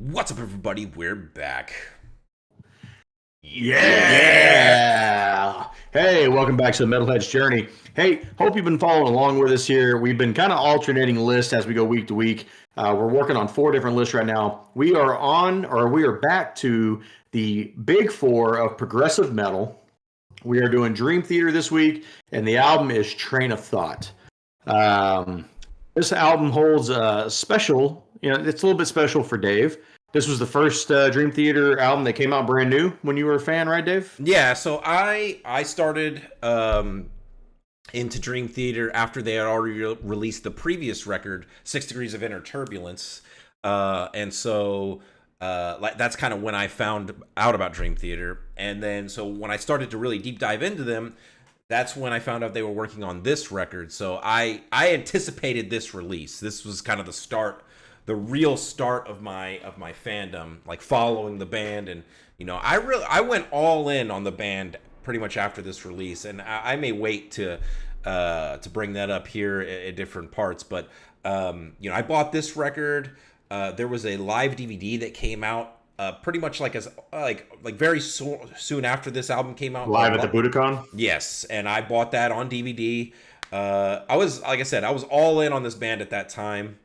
What's up, everybody? We're back. Yeah. Hey, welcome back to the Metalhead's Journey. Hey, hope you've been following along with us here. We've been kind of alternating lists as we go week to week. We're working on 4 different lists right now. We are back to the big four of progressive metal. We are doing Dream Theater this week, and the album is Train of Thought. Um, this album holds a special, it's a little bit special for Dave. This was the first Dream Theater album that came out brand new when you were a fan, right, Dave? Yeah, so I started into Dream Theater after they had already released the previous record, 6 Degrees of Inner Turbulence, and so like that's kind of when I found out about Dream Theater, and then so when I started to really deep dive into them, that's when I found out they were working on this record. So I anticipated this release. This was kind of the start, the real start of my fandom, like following the band. And I went all in on the band pretty much after this release, and I may wait to bring that up here at different parts. But I bought this record. There was a live DVD that came out pretty much like as like very soon after this album came out. Live at the Budokan? Yes, and I bought that on DVD. I was, like I said, I was all in on this band at that time.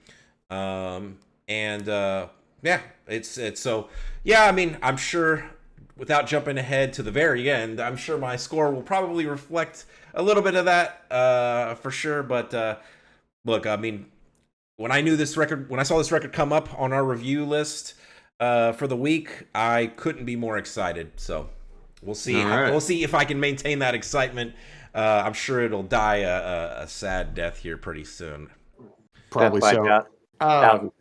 And yeah, it's so yeah. I mean, I'm sure without jumping ahead to the very end, I'm sure my score will probably reflect a little bit of that for sure. But look, I mean, when I saw this record come up on our review list for the week, I couldn't be more excited. So we'll see. All right. We'll see if I can maintain that excitement. I'm sure it'll die a sad death here pretty soon. Probably Death by so. Death. Um,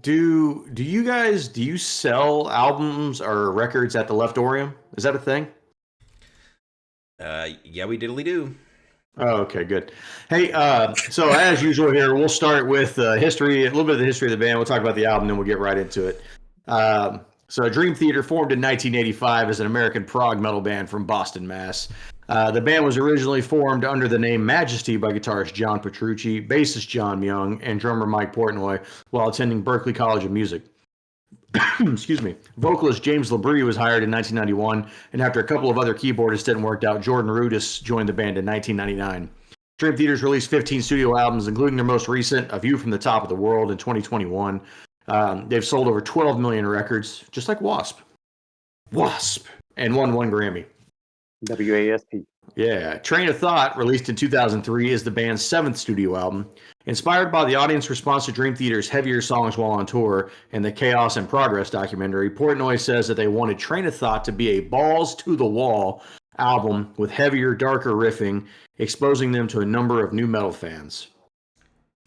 do you sell albums or records at the Leftorium? Is that a thing? Yeah, we diddly do. Oh, okay, good. Hey, so as usual here, we'll start with history, a little bit of the history of the band. We'll talk about the album, then we'll get right into it. So Dream Theater formed in 1985 as an American prog metal band from Boston, Mass. The band was originally formed under the name Majesty by guitarist John Petrucci, bassist John Myung, and drummer Mike Portnoy while attending Berklee College of Music. Excuse me. Vocalist James Labrie was hired in 1991, and after a couple of other keyboardists didn't work out, Jordan Rudess joined the band in 1999. Dream Theater's released 15 studio albums, including their most recent, A View from the Top of the World, in 2021. They've sold over 12 million records, just like Wasp. Wasp! And won 1 Grammy. WASP. Yeah. Train of Thought, released in 2003, is the band's 7th studio album. Inspired by the audience response to Dream Theater's heavier songs while on tour and the Chaos and Progress documentary, Portnoy says that they wanted Train of Thought to be a balls to the wall album with heavier, darker riffing, exposing them to a number of new metal fans.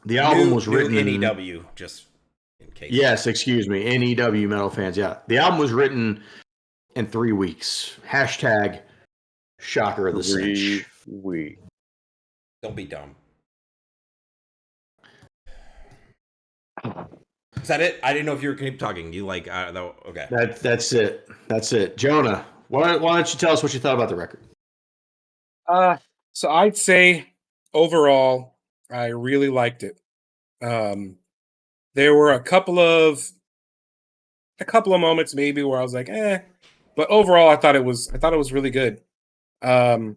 The album was written in NEW, just in case. Yes, excuse me, NEW metal fans. Yeah, the album was written in 3 weeks. Hashtag shocker of the cinch. Don't be dumb. Is that it? I didn't know if you were keep talking. You like okay. That's it. That's it. Jonah, why don't you tell us what you thought about the record? So I'd say overall, I really liked it. There were a couple of moments maybe where I was like, but overall, I thought it was really good. One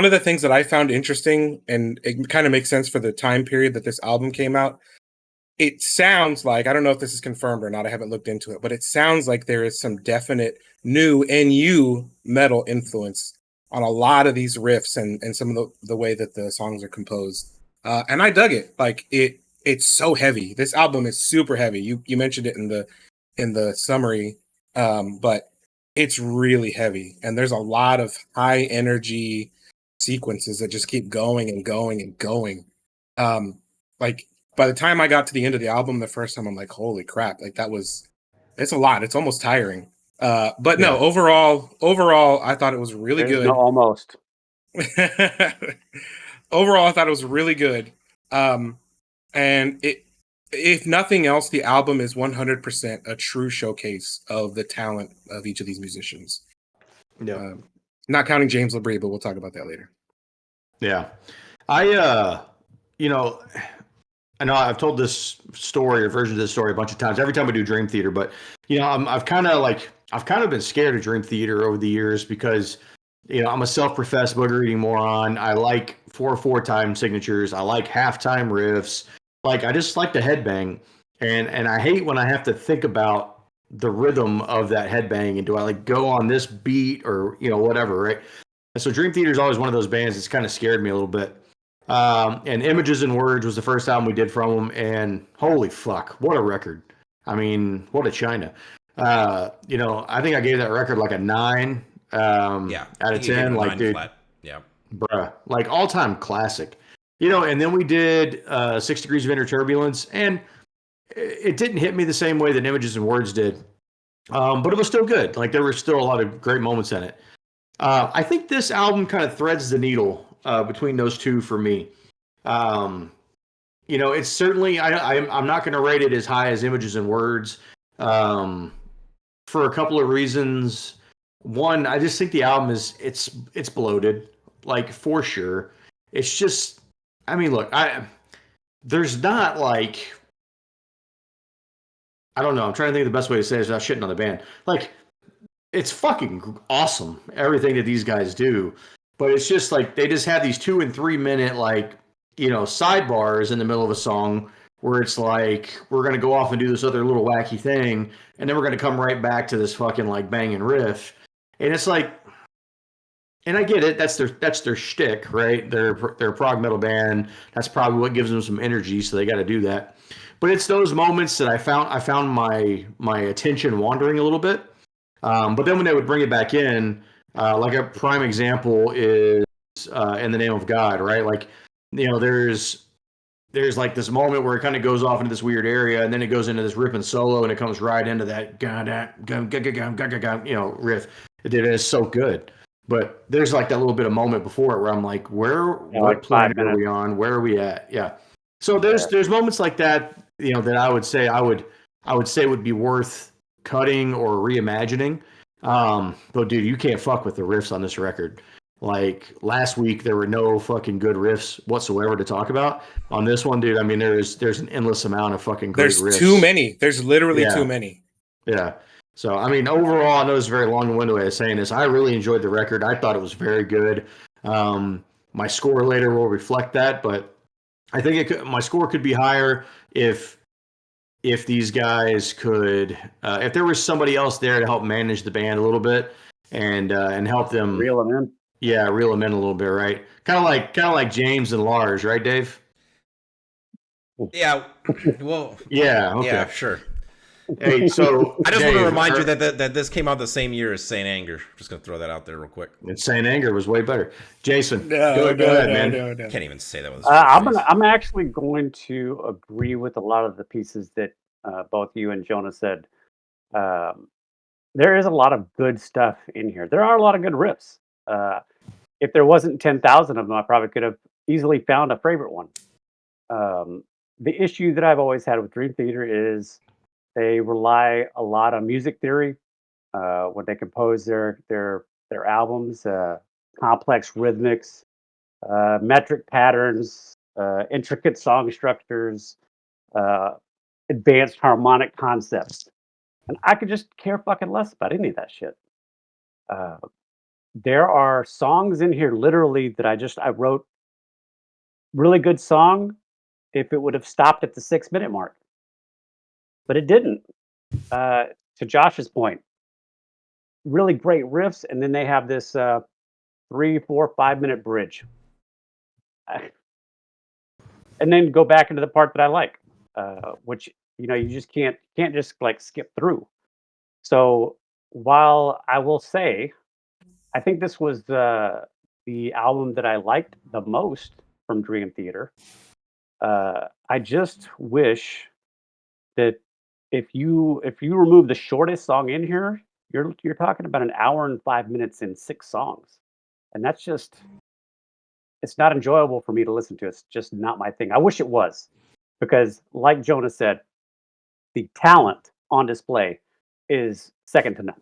of the things that I found interesting, and it kind of makes sense for the time period that this album came out, it sounds like, I don't know if this is confirmed or not, I haven't looked into it, but it sounds like there is some definite new NU metal influence on a lot of these riffs and some of the way that the songs are composed. And I dug it. Like it's so heavy. This album is super heavy. You mentioned it in the summary, but it's really heavy. And there's a lot of high energy sequences that just keep going and going and going. Like by the time I got to the end of the album the first time, I'm like, holy crap, like it's a lot. It's almost tiring. But no, overall, I thought it was really good. No, almost. Overall, I thought it was really good. And if nothing else, the album is 100% a true showcase of the talent of each of these musicians. Yeah. Not counting James Labrie, but we'll talk about that later. Yeah. I I know I've told this story or version of this story a bunch of times. Every time we do Dream Theater, but I've kind of been scared of Dream Theater over the years because I'm a self-professed booger eating moron. I like 4/4 time signatures. I like halftime riffs. Like I just like the headbang, and I hate when I have to think about the rhythm of that headbang and do I like go on this beat or whatever, right? And so Dream Theater is always one of those bands that's kind of scared me a little bit. And Images and Words was the first album we did from them, and holy fuck, what a record! I mean, what a China. I think I gave that record like a 9 Yeah, out I of think you gave it 10. a Like, 9 dude, flat. Yeah. bruh, like all time classic. And then we did 6 Degrees of Inner Turbulence, and it didn't hit me the same way that Images and Words did, but it was still good. Like there were still a lot of great moments in it. I think this album kind of threads the needle between those two for me. It's certainly I'm not going to rate it as high as Images and Words for a couple of reasons. One, I just think the album it's bloated, like for sure. It's just, I mean, look, there's not like, I don't know. I'm trying to think of the best way to say this without shitting on the band. Like, it's fucking awesome, everything that these guys do. But it's just like they just have these 2 and 3 minute sidebars in the middle of a song where it's like we're gonna go off and do this other little wacky thing, and then we're gonna come right back to this fucking like banging riff, and it's like, and I get it, that's their shtick, right? They're a prog metal band. That's probably what gives them some energy, so they got to do that. But it's those moments that I found my attention wandering a little bit. But then when they would bring it back in, like a prime example is In the Name of God, right? Like, there's like this moment where it kind of goes off into this weird area, and then it goes into this ripping solo, and it comes right into that riff. It is so good. But there's like that little bit of moment before it where I'm like, what like planet 5 are we on? Where are we at? Yeah. So there's moments like that, that I would say would be worth cutting or reimagining. But dude, you can't fuck with the riffs on this record. Like last week, there were no fucking good riffs whatsoever to talk about. On this one, dude, I mean, there's an endless amount of fucking great riffs. There's too many. There's literally too many. Yeah. So, I mean, overall, I know it's a very long-winded way of saying this. I really enjoyed the record. I thought it was very good. My score later will reflect that, but I think my score could be higher if these guys could, if there was somebody else there to help manage the band a little bit and help them reel them in. Yeah, reel them in a little bit, right? Kind of like James and Lars, right, Dave? Yeah. Well. Yeah. Okay. Yeah. Sure. Hey, so I just want to remind you that this came out the same year as Saint Anger. Just gonna throw that out there real quick. And Saint Anger was way better. Jason, go ahead, man. No. Can't even say that with I'm actually going to agree with a lot of the pieces that both you and Jonah said. There is a lot of good stuff in here. There are a lot of good riffs. If there wasn't 10,000 of them, I probably could have easily found a favorite one. The issue that I've always had with Dream Theater is they rely a lot on music theory when they compose their albums, complex rhythmics, metric patterns, intricate song structures, advanced harmonic concepts. And I could just care fucking less about any of that shit. There are songs in here literally that I wrote really good song if it would have stopped at the 6-minute mark. But it didn't. To Josh's point, really great riffs, and then they have this 3, 4, 5-minute bridge. And then go back into the part that I like, which you just can't just like skip through. So while I will say, I think this was the album that I liked the most from Dream Theater. I just wish that if you remove the shortest song in here, you're talking about an hour and 5 minutes and 6 songs, and that's just, it's not enjoyable for me to listen to. It's just not my thing. I wish it was, because like Jonah said, the talent on display is second to none.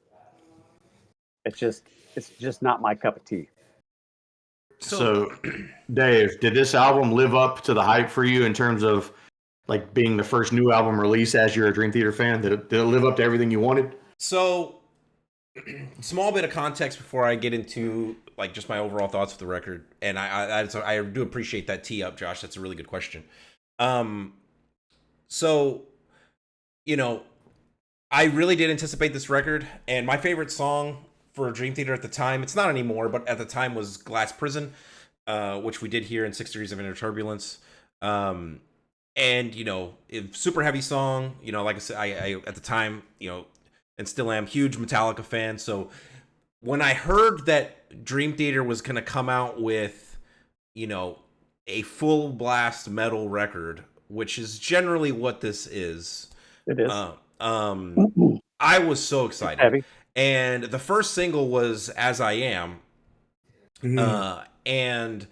It's just not my cup of tea. So, Dave, did this album live up to the hype for you in terms of like being the first new album release as you're a Dream Theater fan? Did it live up to everything you wanted? So, small bit of context before I get into like just my overall thoughts of the record, and I do appreciate that tee up, Josh. That's a really good question. So, you know, I really did anticipate this record, and my favorite song for Dream Theater at the time, it's not anymore, but at the time was Glass Prison, which we did here in 6 Degrees of Inner Turbulence. And, you know, super heavy song, you know, like I said, I at the time, you know, and still am huge Metallica fan. So when I heard that Dream Theater was going to come out with, you know, a full blast metal record, which is generally what this is. It is. I was so excited. Heavy. And the first single was As I Am. And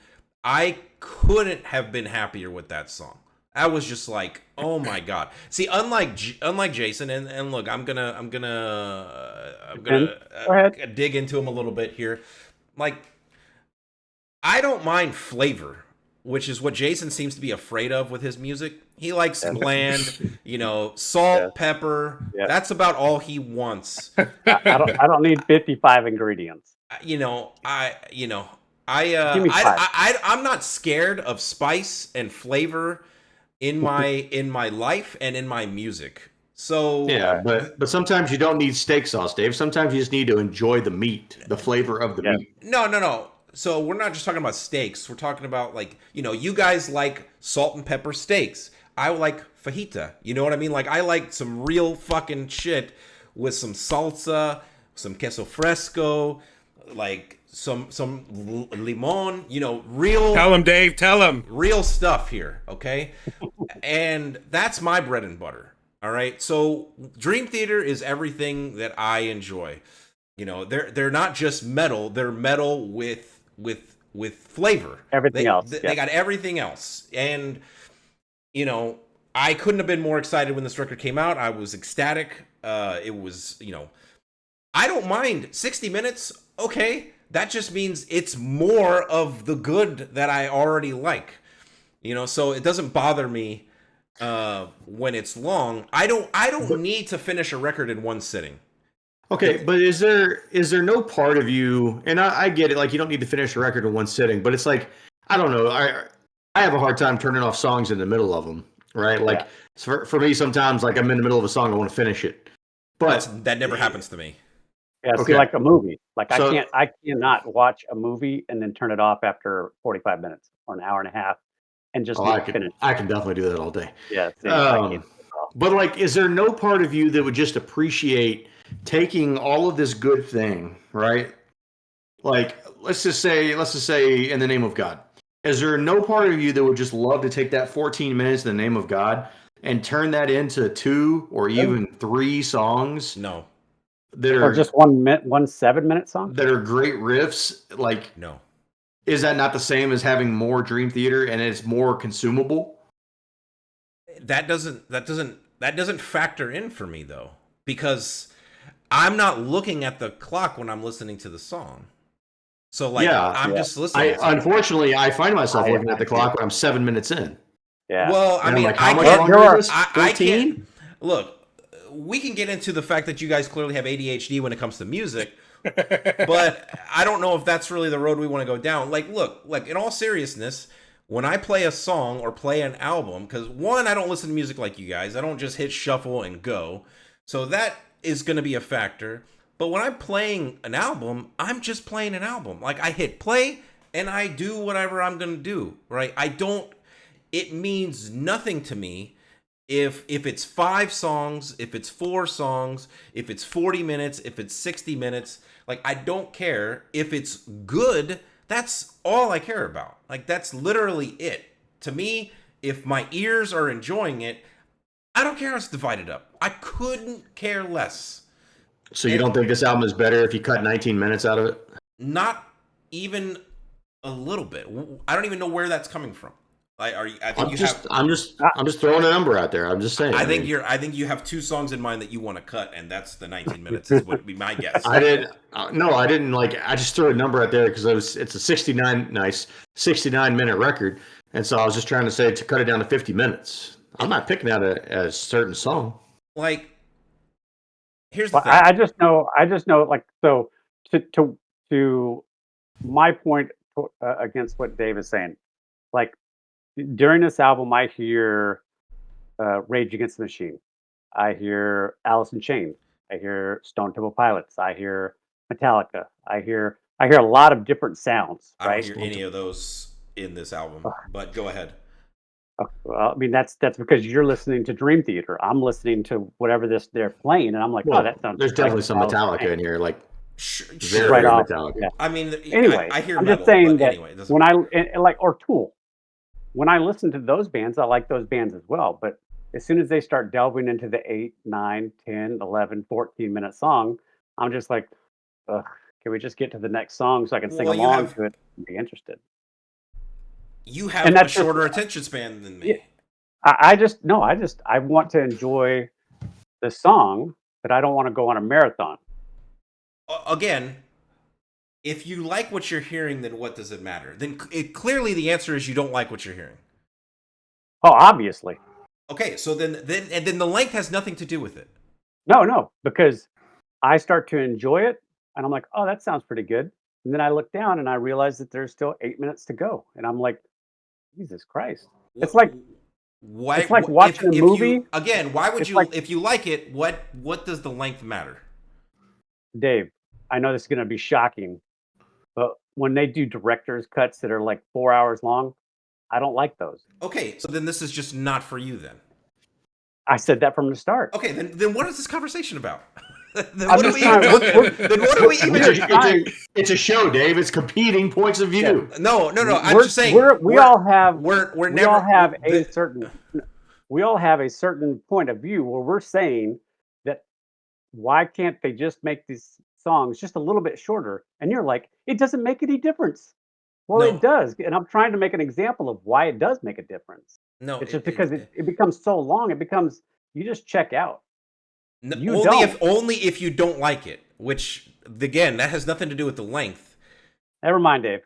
I couldn't have been happier with that song. I was just like, oh my god. See, unlike Jason, and look, I'm gonna dig into him a little bit here. Like, I don't mind flavor, which is what Jason seems to be afraid of with his music. He likes bland, you know, salt, pepper. Yeah. That's about all he wants. I don't need 55 ingredients. I'm not scared of spice and flavor in my life and in my music. So yeah, but sometimes you don't need steak sauce, Dave. Sometimes you just need to enjoy the meat, the flavor of the meat. No. So we're not just talking about steaks. We're talking about, like, you know, you guys like salt and pepper steaks. I like fajita. You know what I mean? Like, I like some real fucking shit with some salsa, some queso fresco, like some limon, you know, real. Tell him, Dave. Tell him. Real stuff here, okay? And that's my bread and butter. All right. So Dream Theater is everything that I enjoy. You know, they're not just metal. They're metal with flavor. Everything else. They got everything else. And, you know, I couldn't have been more excited when this record came out. I was ecstatic. It was, you know, I don't mind 60 minutes. Okay. That just means it's more of the good that I already like. You know, so it doesn't bother me when it's long. I don't need to finish a record in one sitting. Okay, but is there no part of you, and I get it, like you don't need to finish a record in one sitting, but it's like, I don't know, I have a hard time turning off songs in the middle of them, right? Like for me, sometimes like I'm in the middle of a song, I want to finish it, but that never happens to me. Yeah, see, like a movie. Like I cannot watch a movie and then turn it off after 45 minutes or an hour and a half and just finish. I can definitely do that all day. Yeah. But like, is there no part of you that would just appreciate taking all of this good thing, right? Like, let's just say In the Name of God. Is there no part of you that would just love to take that 14 minutes in the name of God and turn that into 2 or even 3 songs? No. Or just one 7-minute song that are great riffs. Like, no, is that not the same as having more Dream Theater and it's more consumable? That doesn't factor in for me though, because I'm not looking at the clock when I'm listening to the song. So like, I'm just listening. Unfortunately, I find myself looking at the clock when I'm 7 minutes in. Yeah. Well, I mean, like, how much longer is this? I can't look. We can get into the fact that you guys clearly have ADHD when it comes to music, but I don't know if that's really the road we want to go down. Like, look, like in all seriousness, when I play a song or play an album, because one, I don't listen to music like you guys. I don't just hit shuffle and go. So that is going to be a factor. But when I'm playing an album, I'm just playing an album. Like, I hit play and I do whatever I'm going to do, right? It means nothing to me if it's 5 songs, if it's 4 songs, if it's 40 minutes, if it's 60 minutes. Like, I don't care. If it's good, that's all I care about. Like, that's literally it. To me, if my ears are enjoying it, I don't care how it's divided up. I couldn't care less. So you don't think this album is better if you cut 19 minutes out of it? Not even a little bit. I don't even know where that's coming from. I'm just throwing a number out there. I'm just saying. I think you have 2 songs in mind that you want to cut, and that's the 19 minutes. Would be my guess. I didn't like. I just threw a number out there because it's a 69 minute record, and so I was just trying to say to cut it down to 50 minutes. I'm not picking out a certain song. Like, here's the But thing. I just know, like, so to my point against what Dave is saying, like during this album, I hear Rage Against the Machine, I hear Alice in Chains, I hear Stone Temple Pilots, I hear Metallica, I hear a lot of different sounds, I don't right? hear any of those in this album, but go ahead. Well, I mean that's because you're listening to Dream Theater. I'm listening to whatever they're playing, and I'm like, oh, Well, that sounds. there's just definitely like some Alice in Metallica Chains. in here, like Sure. very Right off. Metallica. Yeah. I mean, Anyway, I hear I'm metal, just saying but that anyway, it doesn't when like or Tool, when I listen to those bands, I like those bands as well. But as soon as they start delving into the 8, 9, 10, 11, 14-minute song, I'm just like, ugh, can we just get to the next song so I can sing Well, you along have- to it and be interested? you have And a that's just- shorter attention span than me. Yeah. I want to enjoy the song, but I don't want to go on a marathon. Again, if you like what you're hearing, then what does it matter? Then clearly the answer is you don't like what you're hearing. Oh, obviously. Okay, so then the length has nothing to do with it. No, because I start to enjoy it and I'm like, oh, that sounds pretty good. And then I look down and I realize that there's still 8 minutes to go. And I'm like, Jesus Christ. It's like Why, it's like watching a movie. Again, why would It's you, like- if you like it, what does the length matter? Dave, I know this is going to be shocking, but when they do director's cuts that are like 4 hours long, I don't like those. Okay, so then this is just not for you then. I said that from the start. Okay, then what is this conversation about? then, I'm what just do trying- then what do we even? It's a show, Dave. It's competing points of view. No. I'm We're- just saying we all have we're we never all have the- a certain point of view where we're saying that why can't they just make these songs just a little bit shorter? And you're like, it doesn't make any difference. Well, No. it does, and I'm trying to make an example of why it does make a difference. No, It's just because it becomes so long, it becomes you just check out. you only if you don't like it. Which again, that has nothing to do with the length. Never mind, Dave.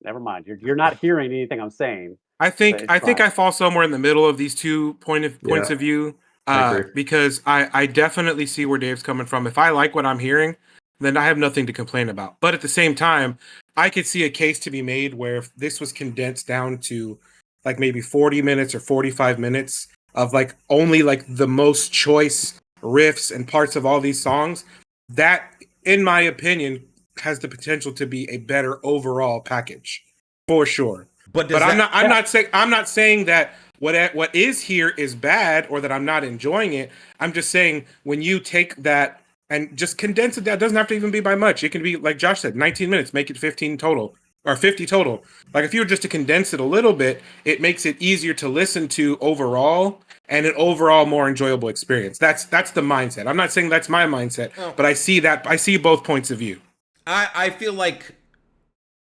Never mind. You're not hearing anything I'm saying. I think It's I think fine. I fall somewhere in the middle of these two points Yeah. of view, I agree. because I definitely see where Dave's coming from. If I like what I'm hearing, then I have nothing to complain about. But at the same time, I could see a case to be made where if this was condensed down to like maybe 40 minutes or 45 minutes of like only like the most choice riffs and parts of all these songs, that, in my opinion, has the potential to be a better overall package for sure. But I'm not saying that what is here is bad or that I'm not enjoying it. I'm just saying when you take that and just condense it, that doesn't have to even be by much. It can be like Josh said, 19 minutes, make it 15 total or 50 total. Like if you were just to condense it a little bit, it makes it easier to listen to overall and an overall more enjoyable experience. That's the mindset. I'm not saying that's my mindset, Oh. but I see both points of view. I feel like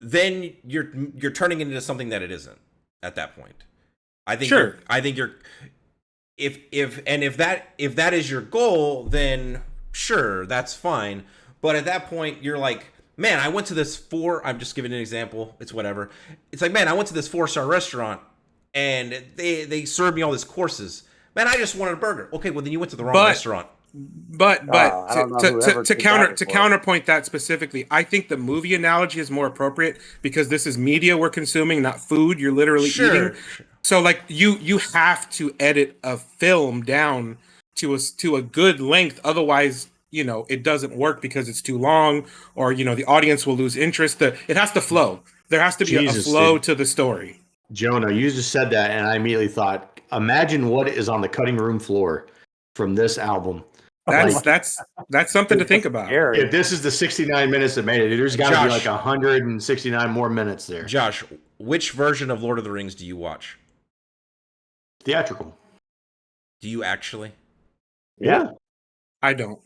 then you're turning it into something that it isn't at that point. I think Sure. I think you're if that is your goal, then sure, that's fine. But at that point you're like, man, I went to this I'm just giving an example, it's whatever. It's like, man, I went to this 4-star restaurant and they served me all these courses. Man, I just wanted a burger. Okay, well then you went to the wrong restaurant. But I don't know whoever to did that before. counterpoint that specifically, I think the movie analogy is more appropriate because this is media we're consuming, not food. You're literally eating. So like you have to edit a film down to a good length, otherwise it doesn't work because it's too long, or the audience will lose interest. It has to flow. There has to be Jesus, a flow dude. to the story. Jonah, you just said that, and I immediately thought, imagine what is on the cutting room floor from this album. That's something to think about. Scary. If this is the 69 minutes that made it, there's got to be Josh. like 169 more minutes there. Josh, which version of Lord of the Rings do you watch? Theatrical. Do you actually? Yeah. I don't.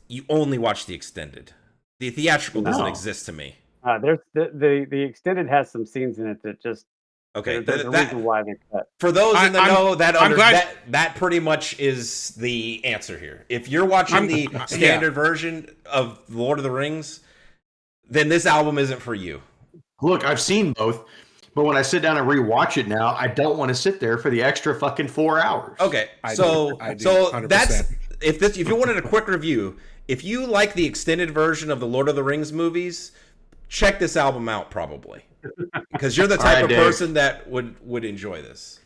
You only watch the extended. The theatrical doesn't No. exist to me. There's the extended has some scenes in it that just Okay, there's a reason why they cut. for those in the I'm- know, I'm glad- that pretty much is the answer here. If you're watching the standard version of Lord of the Rings, then this album isn't for you. Look, I've seen both. But when I sit down and rewatch it now, I don't want to sit there for the extra fucking 4 hours. Okay, I so do, so 100%. that's if you wanted a quick review, if you like the extended version of the Lord of the Rings movies, check this album out probably, because you're the All type right, of Dave. person that would enjoy this.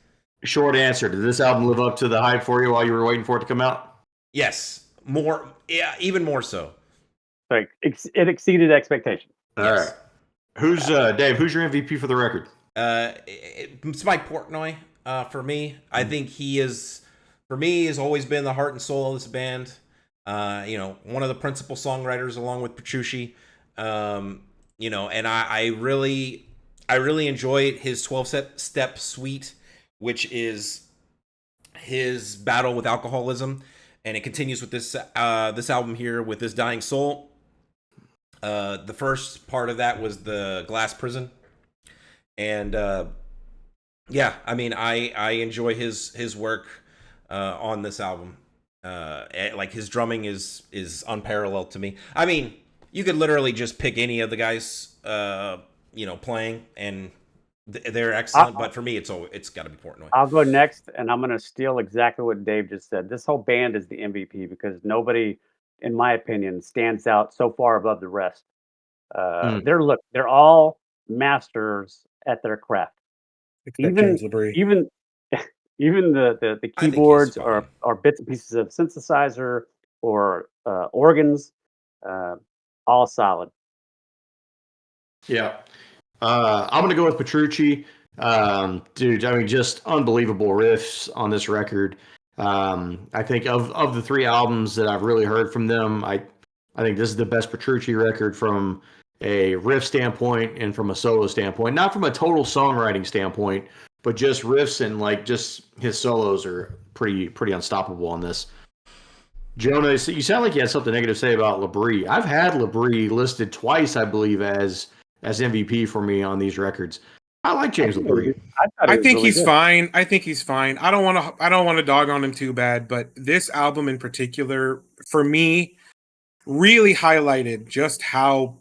Short answer: did this album live up to the hype for you while you were waiting for it to come out? Yes, more, yeah, even more so. Like it exceeded expectations. All Yes. right. Who's Dave? Who's your MVP for the record? It's Mike Portnoy for me. I think he is, for me, has always been the heart and soul of this band. One of the principal songwriters along with Petrucci. And I really enjoyed his 12-step suite, which is his battle with alcoholism, and it continues with this album here with this Dying Soul. The first part of that was the Glass Prison, and I enjoy his work on this album. Like his drumming is unparalleled to me. I mean, you could literally just pick any of the guys, playing, and they're excellent. But for me, it's got to be Portnoy. I'll go next, and I'm going to steal exactly what Dave just said. This whole band is the MVP because nobody, in my opinion, stands out so far above the rest. They're all masters at their craft. Except James Labrie. Even the he's keyboards fine. or bits and pieces of synthesizer or organs, all solid. Yeah. I'm going to go with Petrucci. Dude, I mean, just unbelievable riffs on this record. I think of the 3 albums that I've really heard from them, I think this is the best Petrucci record from a riff standpoint and from a solo standpoint. Not from a total songwriting standpoint, but just riffs and like just his solos are pretty unstoppable on this. Jonah, you sound like you had something negative to say about Labrie. I've had Labrie listed twice, I believe, as MVP for me on these records. I like James Labrie. I think he's fine. I think he's fine. I don't want to dog on him too bad, but this album in particular, for me, really highlighted just how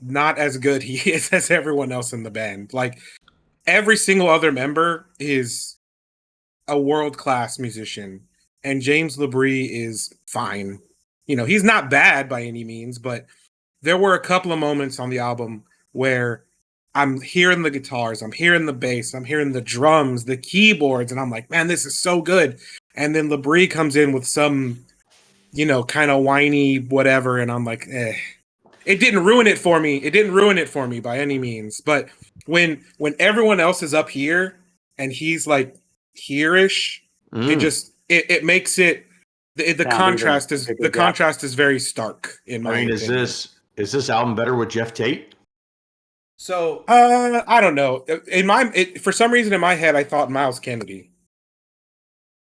not as good he is as everyone else in the band. Like every single other member is a world-class musician, and James Labrie is fine. He's not bad by any means, but there were a couple of moments on the album where I'm hearing the guitars, I'm hearing the bass, I'm hearing the drums, the keyboards, and I'm like, man, this is so good. And then Labrie comes in with some, kind of whiny whatever, and I'm like, eh. It didn't ruin it for me. It didn't ruin it for me by any means. But when everyone else is up here and he's like here-ish, it makes it the contrast is very stark in my opinion. Is this album better with Jeff Tate? So I don't know. For some reason in my head I thought Miles Kennedy.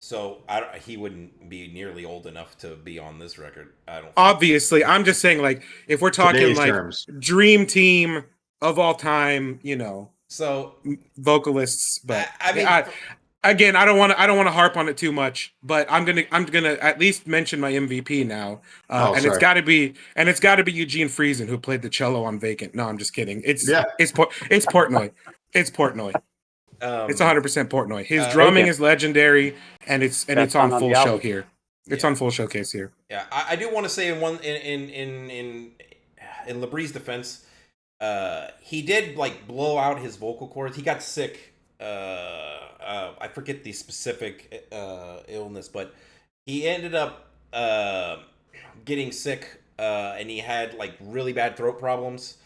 So he wouldn't be nearly old enough to be on this record. I don't. Obviously, I'm just saying, like, if we're talking Today's like terms. dream team of all time, So vocalists. But I mean, again, I don't want to harp on it too much. But I'm gonna at least mention my MVP now, and it's got to be Eugene Friesen, who played the cello on Vacant. No, I'm just kidding. It's Portnoy. It's Portnoy. It's 100% Portnoy. His drumming is legendary, and it's on full show here. It's on full showcase here. Yeah, I do want to say in Labrie's defense, he did like blow out his vocal cords. He got sick. I forget the specific illness, but he ended up getting sick, and he had like really bad throat problems.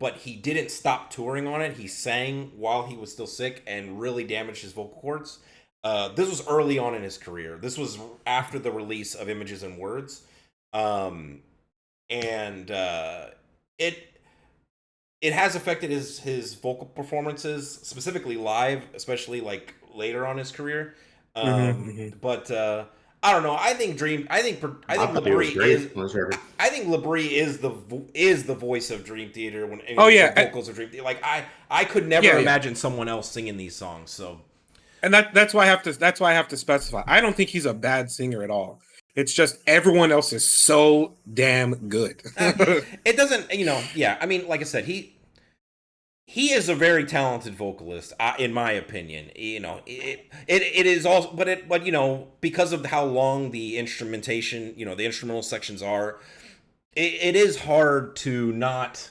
But he didn't stop touring on it. He sang while he was still sick and really damaged his vocal cords. This was early on in his career. This was after the release of Images and Words. It has affected his vocal performances, specifically live, especially like later on in his career. But I don't know. I think Labrie is the voice of Dream Theater when the vocals of Dream Theater. Like I could never imagine someone else singing these songs. So, and that's why I have to specify. I don't think he's a bad singer at all. It's just everyone else is so damn good. It doesn't, I mean, like I said, he is a very talented vocalist, in my opinion. It is also, but because of how long the instrumentation, the instrumental sections are, it is hard to not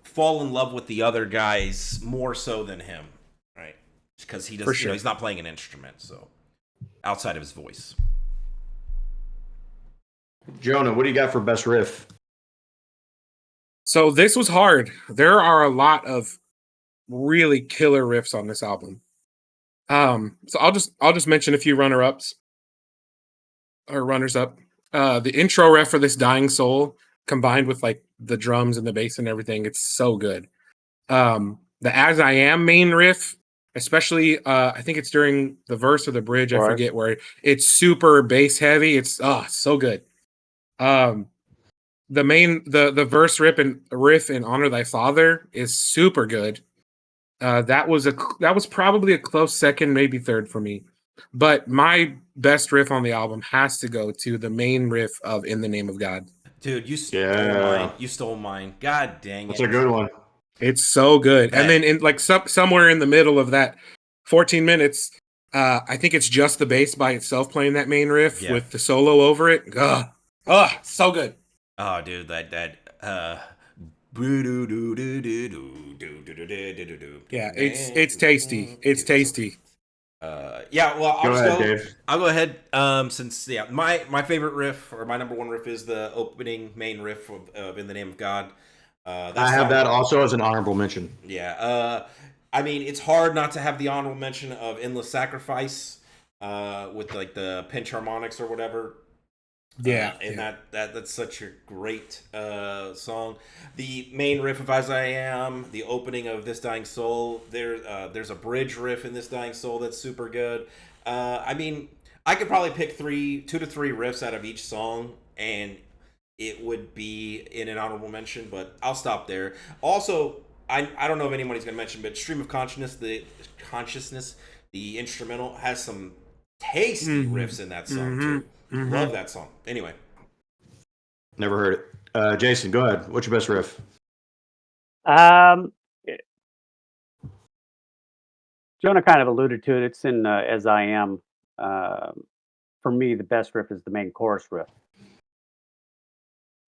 fall in love with the other guys more so than him, right? Because he does, sure. he's not playing an instrument, so outside of his voice. Jonah, what do you got for best riff? So this was hard. There are a lot of really killer riffs on this album. So I'll just mention a few runner-ups or runners-up. The intro riff for this Dying Soul, combined with like the drums and the bass and everything, it's so good. The As I Am main riff, especially I think it's during the verse or the bridge, I forget, where it's super bass heavy. It's so good. The verse riff in Honor Thy Father is super good. That was probably a close second, maybe third for me. But my best riff on the album has to go to the main riff of In the Name of God. Dude, you stole mine. You stole mine. God dang it. That's a good one. It's so good. And then in like somewhere in the middle of that 14 minutes, I think it's just the bass by itself playing that main riff with the solo over it. So good. Oh, dude, that yeah, it's tasty. It's tasty. Well, I'll go ahead. Since my favorite riff, or my number one riff, is the opening main riff of In the Name of God. I have that also as an honorable mention. Yeah. I mean, it's hard not to have the honorable mention of Endless Sacrifice, with like the pinch harmonics or whatever. That's such a great song. The main riff of As I Am, the opening of This Dying Soul. There's a bridge riff in This Dying Soul that's super good. I mean, I could probably pick 2 to 3 riffs out of each song, and it would be in an honorable mention. But I'll stop there. Also, I don't know if anybody's gonna mention, but Stream of Consciousness, the instrumental, has some tasty riffs in that song too. Mm-hmm. Love that song. Anyway. Never heard it. Jason, go ahead. What's your best riff? Jonah kind of alluded to it. It's in As I Am. For me, the best riff is the main chorus riff.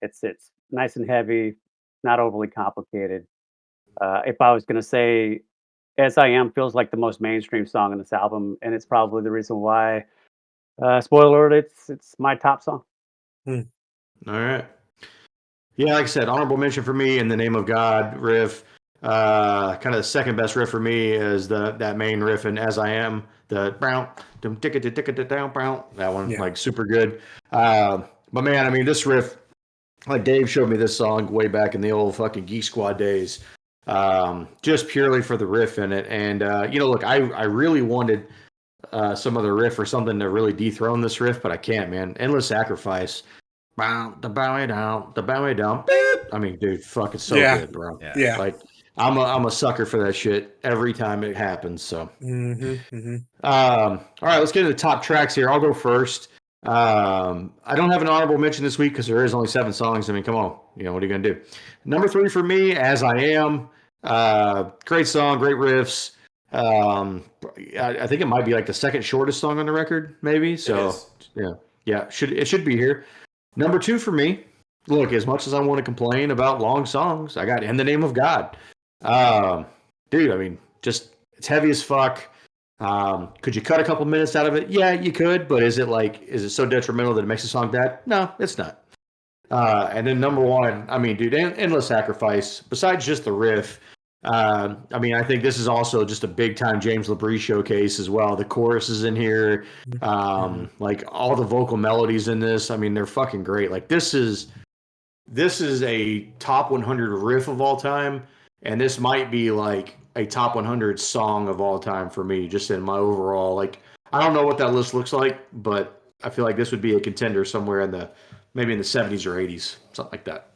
It's nice and heavy, not overly complicated. If I was going to say, As I Am feels like the most mainstream song on this album, and it's probably the reason why. Spoiler alert, it's my top song. All right. Yeah, like I said, honorable mention for me, In the Name of God riff. Kind of the second best riff for me is that main riff in As I Am. The that one, like super good. But man, I mean, this riff, like Dave showed me this song way back in the old fucking Geek Squad days, just purely for the riff in it. And look, I really wanted some other riff or something to really dethrone this riff, but I can't, man. Endless Sacrifice. The bow way down. I mean, dude, fucking so good, bro. Yeah. Like, I'm a sucker for that shit every time it happens. So, all right, let's get to the top tracks here. I'll go first. I don't have an honorable mention this week because there is only 7 songs. I mean, come on, what are you gonna do? Number 3 for me, As I Am. Great song, great riffs. I think it might be like the second shortest song on the record, maybe. So it should be here. Number 2 for me. Look, as much as I want to complain about long songs, I got In the Name of God. Dude, I mean, just it's heavy as fuck. Could you cut a couple minutes out of it? Yeah, you could, but is it so detrimental that it makes the song bad? No, it's not. And then number 1, I mean, dude, Endless Sacrifice. Besides just the riff. I mean, I think this is also just a big time James Labrie showcase as well. The chorus is in here, like all the vocal melodies in this. I mean, they're fucking great. Like this is a top 100 riff of all time, and this might be like a top 100 song of all time for me, just in my overall. Like, I don't know what that list looks like, but I feel like this would be a contender somewhere maybe in the 70s or 80s, something like that.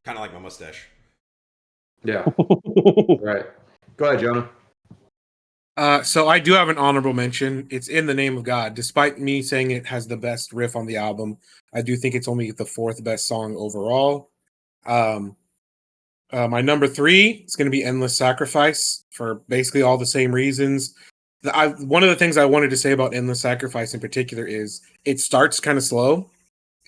Kind of like my mustache. Yeah. Right. Go ahead, Jonah. So I do have an honorable mention. It's In the Name of God. Despite me saying it has the best riff on the album, I do think it's only the 4th best song overall. My number 3 is going to be Endless Sacrifice for basically all the same reasons. One of the things I wanted to say about Endless Sacrifice in particular is it starts kind of slow,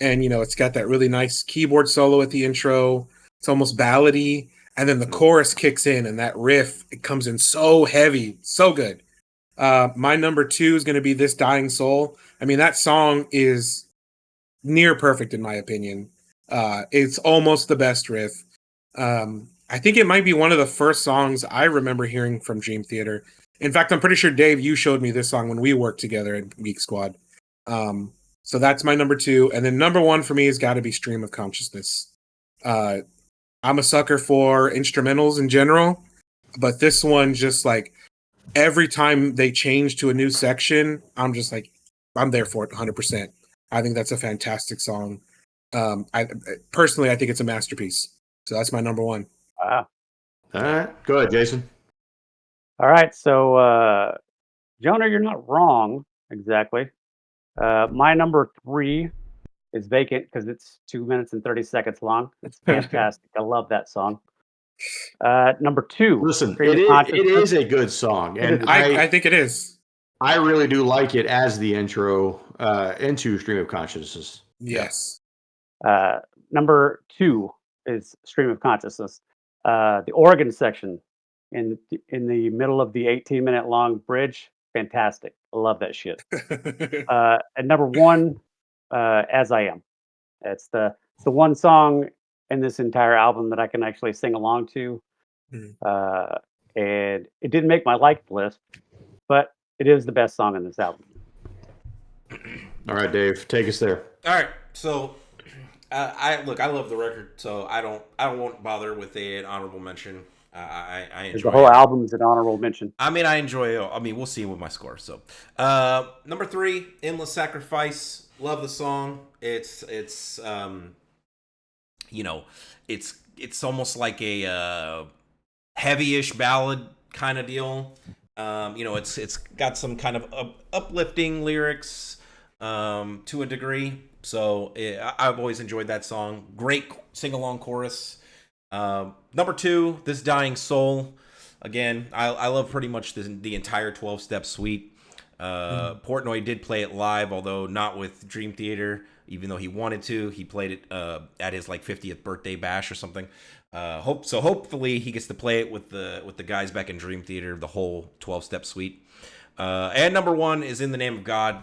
and it's got that really nice keyboard solo at the intro. It's almost ballady, and then the chorus kicks in, and that riff, it comes in so heavy, so good. My number 2 is going to be This Dying Soul. I mean, that song is near perfect in my opinion. It's almost the best riff. I think it might be one of the first songs I remember hearing from Dream Theater. In fact, I'm pretty sure, Dave, you showed me this song when we worked together at Geek Squad. So that's my number 2. And then number 1 for me has got to be Stream of Consciousness. I'm a sucker for instrumentals in general, but this one, just like every time they change to a new section, I'm just like, I'm there for it 100%. I think that's a fantastic song. I personally, I think it's a masterpiece. So that's my number 1. Wow. All right, go ahead, Jason. All right, so Jonah, you're not wrong exactly. My number 3 is Vacant because it's 2 minutes and 30 seconds long. It's fantastic. I love that song. Number 2. Listen, Stream of it Consciousness. is a good song, and I think it is. I really do like it as the intro into Stream of Consciousness. Yes. Number 2 is Stream of Consciousness. The organ section in the middle of the 18-minute long bridge, fantastic. I love that shit. And number 1, As I Am. It's the one song in this entire album that I can actually sing along to. And it didn't make my liked list, but it is the best song in this album. All right, Dave, take us there. All right, so I love the record, so I won't bother with an honorable mention. I enjoy the whole it. album's an honorable mention. I mean, I enjoy it. I mean, we'll see with my score. So, number 3, Endless Sacrifice. Love the song. It's almost like a heavy-ish ballad kind of deal. It's got some kind of uplifting lyrics to a degree. So I've always enjoyed that song. Great sing-along chorus. Number 2, This Dying Soul. Again, I love pretty much the entire 12-step suite. Portnoy did play it live, although not with Dream Theater, even though he wanted to. He played it at his 50th birthday bash or something. Hopefully he gets to play it with the guys back in Dream Theater, the whole 12-step suite. And number 1 is In the Name of God.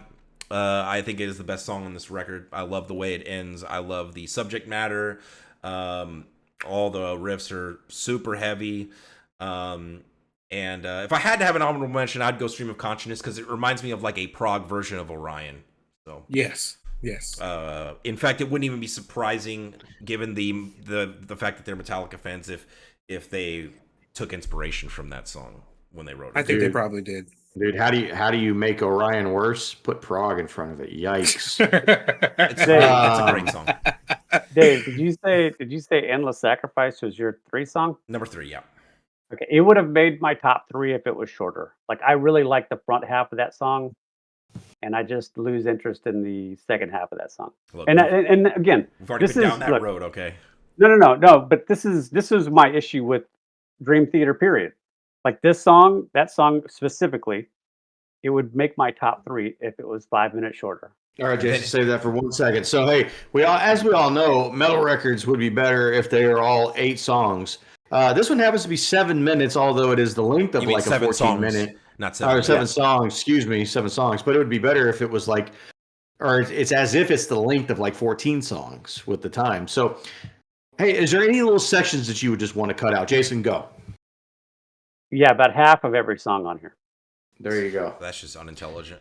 I think it is the best song on this record. I love the way it ends. I love the subject matter. All the riffs are super heavy. And if I had to have an honorable mention, I'd go Stream of Consciousness because it reminds me of like a prog version of Orion. So Yes. In fact, it wouldn't even be surprising, given the fact that they're Metallica fans, if they took inspiration from that song when they wrote it. I think they probably did. Dude, how do you make Orion worse? Put prog in front of it. Yikes! It's a great song. Dave, did you say Endless Sacrifice was your 3 song? Number 3, yeah. Okay, it would have made my top 3 if it was shorter. Like, I really like the front half of that song, and I just lose interest in the second half of that song. Look, And again, we've already this been is down that look, road, okay? No. But this is my issue with Dream Theater. Period. Like that song specifically, it would make my top 3 if it was 5 minutes shorter. All right, Jason, save that for 1 second. So, hey, as we all know, metal records would be better if they are all 8 songs. This one happens to be 7 minutes, although it is the length of like a 14-minute. Not 7. Or 7 songs, excuse me, 7 songs. But it would be better if it was like, or it's as if it's the length of like 14 songs with the time. So, hey, is there any little sections that you would just want to cut out? Jason, go. Yeah, about half of every song on here. There you go. That's just unintelligent.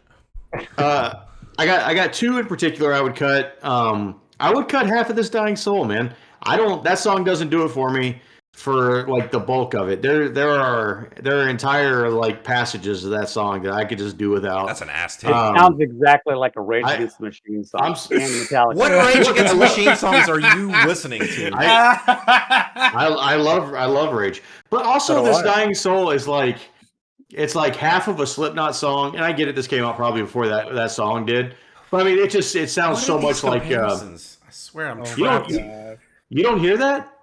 I got 2 in particular I would cut. I would cut half of This Dying Soul, man. That song doesn't do it for me for like the bulk of it. There are entire like passages of that song that I could just do without. That's an ass It tape. sounds exactly like a Rage Against the Machine song and Metallica. What Rage Against the Machine songs are you listening to? I love Rage, but also This Dying Soul is like, it's like half of a Slipknot song, and I get it. This came out probably before that song did, but I mean, it sounds so much like. I swear I'm trapped. You don't hear that?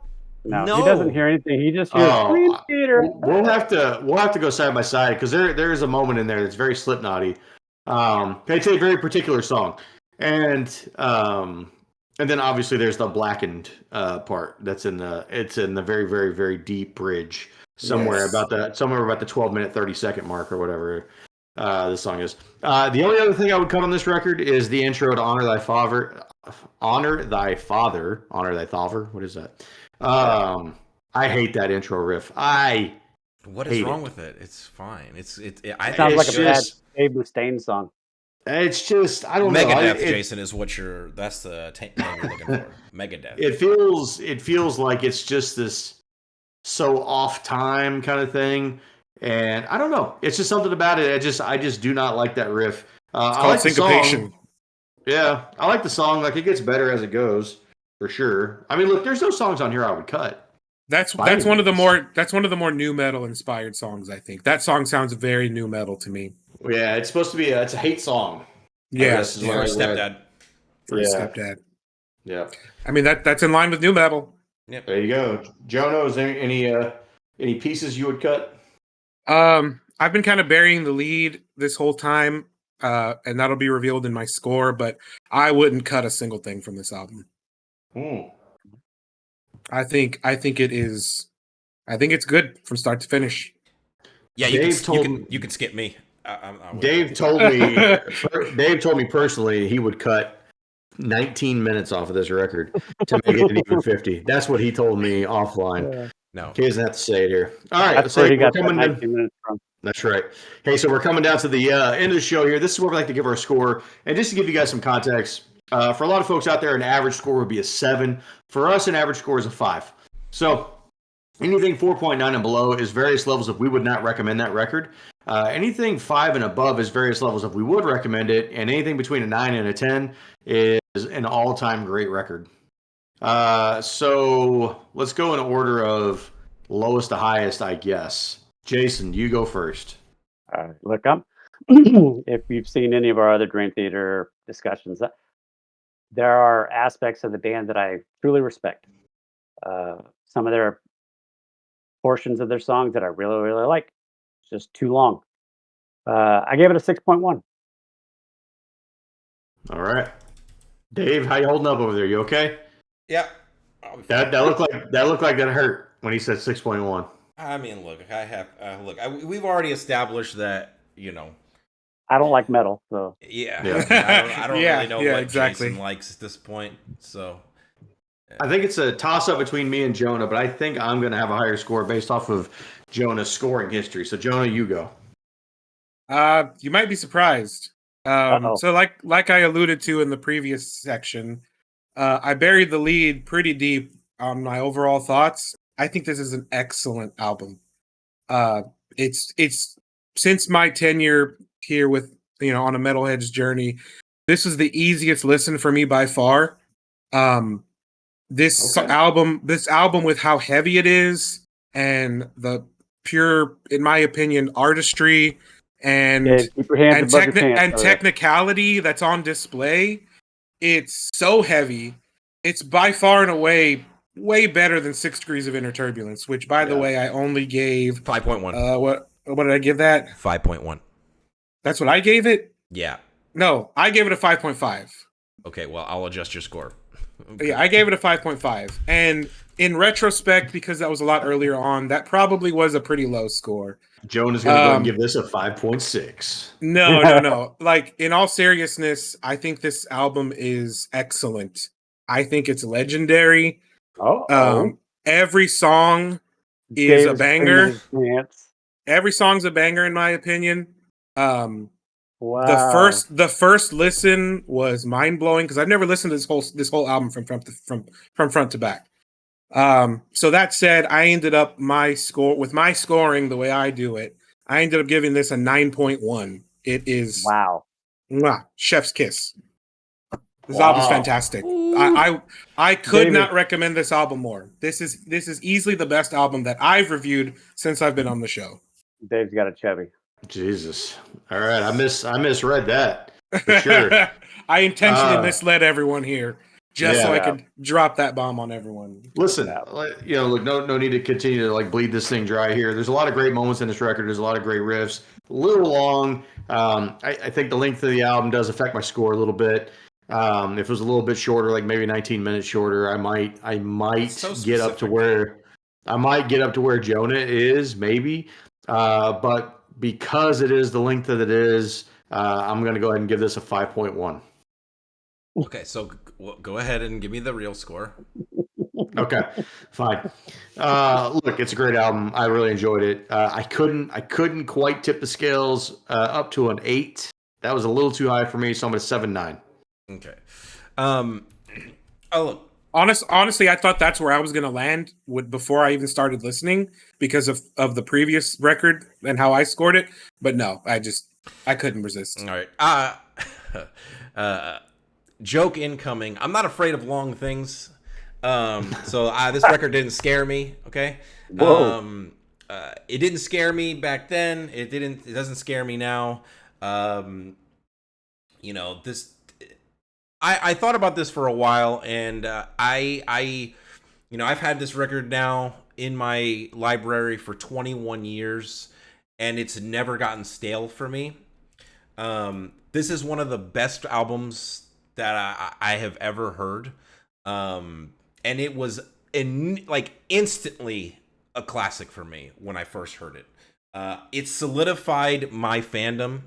No, he doesn't hear anything. He just hears Oh, Dream Theater. we'll have to go side by side because there is a moment in there that's very Slipknotty. It's a very particular song, and then obviously there's the blackened part that's in the very very very deep bridge somewhere about the 12-minute 30-second mark or whatever the song is. The only other thing I would cut on this record is the intro to Honor Thy Father. What is that? I hate that intro riff. What is wrong with it? It's fine. It sounds like a bad Dave Mustaine song. It's just I don't know. Megadeth, Jason, is that's the name you're looking for. Megadeth. It feels like it's just this so off time kind of thing, and I don't know. It's just something about it. I just do not like that riff. It's I like syncopation. The song. Yeah, I like the song. Like, it gets better as it goes, for sure. I mean, look, there's no songs on here I would cut. That's one of the more new metal inspired songs. I think that song sounds very new metal to me. Yeah, it's supposed to be it's a hate song. Yes, for a stepdad. For a stepdad. Yeah. I mean that's in line with new metal. Yep. There you go. Jono, is there any pieces you would cut? I've been kind of burying the lead this whole time, and that'll be revealed in my score, but I wouldn't cut a single thing from this album. I think it's good from start to finish. Yeah, you can skip me. Dave told me personally he would cut 19 minutes off of this record to make it an even 50. That's what he told me offline. No, he doesn't have to say it here. All right, that's where he got 19 minutes from. That's right. Hey, so we're coming down to the end of the show here. This is where we like to give our score, and just to give you guys some context, for a lot of folks out there, an average score would be a 7. For us, an average score is a 5. So anything 4.9 and below is various levels of we would not recommend that record. Anything 5 and above is various levels of we would recommend it, and anything between a 9 and a 10 is an all-time great record. So let's go in order of lowest to highest, I guess. Jason, you go first. Look, if you've seen any of our other Dream Theater discussions, there are aspects of the band that I truly respect. Some of their portions of their songs that I really, really like. It's just too long. I gave it a 6.1. All right. Dave, how you holding up over there? You okay? Yeah. That looked like that hurt when he said 6.1. I mean, look, we've already established that, I don't like metal, so yeah. I don't really know what exactly. Jason likes at this point. So I think it's a toss-up between me and Jonah, but I think I'm going to have a higher score based off of Jonah's scoring history. So Jonah, you go. You might be surprised. So like I alluded to in the previous section, I buried the lead pretty deep on my overall thoughts. I think this is an excellent album. It's since my tenure here with on a Metalhead's journey, this is the easiest listen for me by far. This album with how heavy it is and the pure, in my opinion, artistry and technicality that's on display, it's so heavy. It's by far and away way better than 6 Degrees of Inner Turbulence, which, by the way, I only gave 5.1. What did I give that? 5.1. That's what I gave it? Yeah. No, I gave it a 5.5. Okay, well, I'll adjust your score. Okay. Yeah, I gave it a 5.5. And in retrospect, because that was a lot earlier on, that probably was a pretty low score. Jonah's going to go and give this a 5.6. No. Like, in all seriousness, I think this album is excellent. I think it's legendary. Every song is a banger. Every song's a banger, in my opinion. Wow. The first listen was mind blowing because I've never listened to this whole album from front to back. So that said, I ended up my scoring the way I do it. I ended up giving this a 9.1. It is chef's kiss. This album's fantastic. I could not recommend this album more. This is easily the best album that I've reviewed since I've been on the show. Dave's got a Chevy. Jesus. All right, I misread that for sure. I intentionally misled everyone here. just so I Yeah. could drop that bomb on everyone. Listen, Yeah. look, no need to continue to like bleed this thing dry here. There's a lot of great moments in this record. There's a lot of great riffs. A little long. I think the length of the album does affect my score a little bit. If it was a little bit shorter, like maybe 19 minutes shorter, I might So get up to where Jonah is, maybe. But because it is the length that it is, I'm going to go ahead and give this a 5.1. Okay, so go ahead and give me the real score. Okay, fine. Look, it's a great album. I really enjoyed it. I couldn't quite tip the scales up to an 8. That was a little too high for me, so I'm at a 7.9. Okay. Oh look. Honestly, I thought that's where I was going to land before I even started listening because of the previous record and how I scored it. But no, I couldn't resist. All right. Joke incoming. I'm not afraid of long things. So this record didn't scare me. Okay. Whoa. It didn't scare me back then. It doesn't scare me now. This. I thought about this for a while, and I've had this record now in my library for 21 years, and it's never gotten stale for me. This is one of the best albums that I have ever heard, and it was instantly a classic for me when I first heard it. It solidified my fandom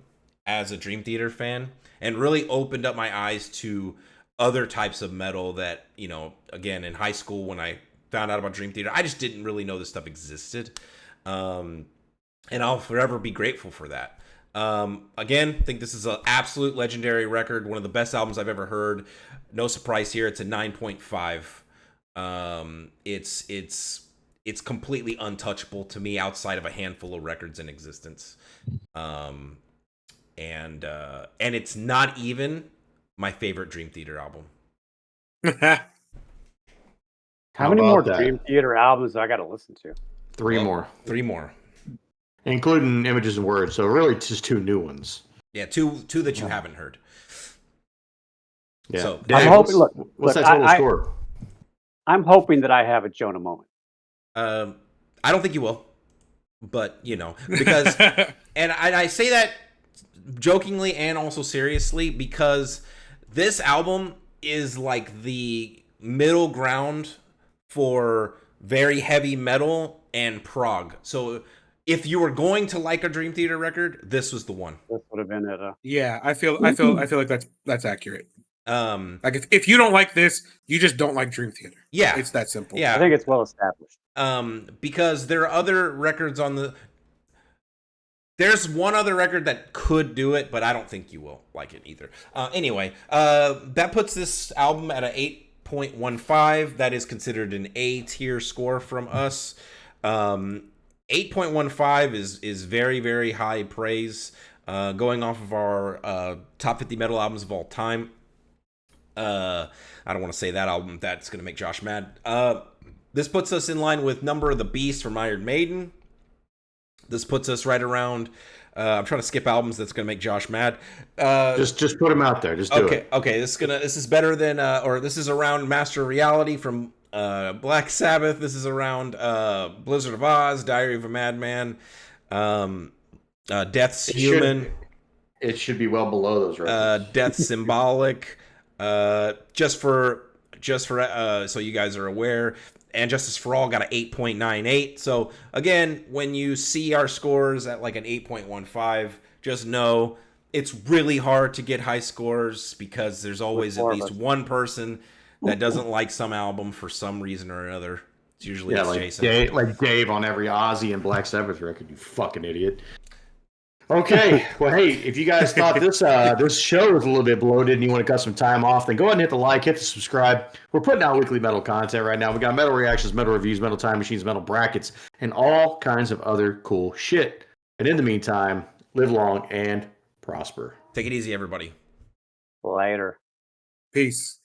as a Dream Theater fan and really opened up my eyes to other types of metal that, again, in high school when I found out about Dream Theater, I just didn't really know this stuff existed. And I'll forever be grateful for that. Again, I think this is an absolute legendary record, one of the best albums I've ever heard. No surprise here, it's a 9.5. It's completely untouchable to me outside of a handful of records in existence. And it's not even my favorite Dream Theater album. How many more about that? Dream Theater albums do I got to listen to? Three Three more. including Images and Words. So really, just 2 new ones. Yeah, two that you haven't heard. Yeah. So, Dave, I'm hoping. what's Look, that total score? I'm hoping that I have a Jonah moment. I don't think you will, but because, and I say that jokingly and also seriously because this album is like the middle ground for very heavy metal and prog. So if you were going to like a Dream Theater record, this was the one. This would have been it. Yeah, I feel like that's accurate. Like if you don't like this, you just don't like Dream Theater. Yeah, it's that simple. Yeah, I think it's well established. Because there are other records on the. There's one other record that could do it, but I don't think you will like it either. Anyway, that puts this album at an 8.15. That is considered an A tier score from us. 8.15 is very, very high praise. Going off of our top 50 metal albums of all time. I don't want to say that album. That's going to make Josh mad. This puts us in line with Number of the Beast from Iron Maiden. This puts us right around. I'm trying to skip albums that's going to make Josh mad. Just put them out there. Just do it. Okay. This is better than this is around Master of Reality from Black Sabbath. This is around Blizzard of Oz, Diary of a Madman, Death's Human. It should be well below those records. Death's Symbolic. Just for so you guys are aware. And Justice for All got an 8.98. So, again, when you see our scores at like an 8.15, just know it's really hard to get high scores because there's always at least one person that doesn't like some album for some reason or another. It's usually Jason. Like Dave on every Ozzy and Black Sabbath record, you fucking idiot. Okay, well, hey, if you guys thought this show was a little bit bloated and you want to cut some time off, then go ahead and hit the like, hit the subscribe. We're putting out weekly metal content right now. We got metal reactions, metal reviews, metal time machines, metal brackets, and all kinds of other cool shit. And in the meantime, live long and prosper. Take it easy, everybody. Later. Peace.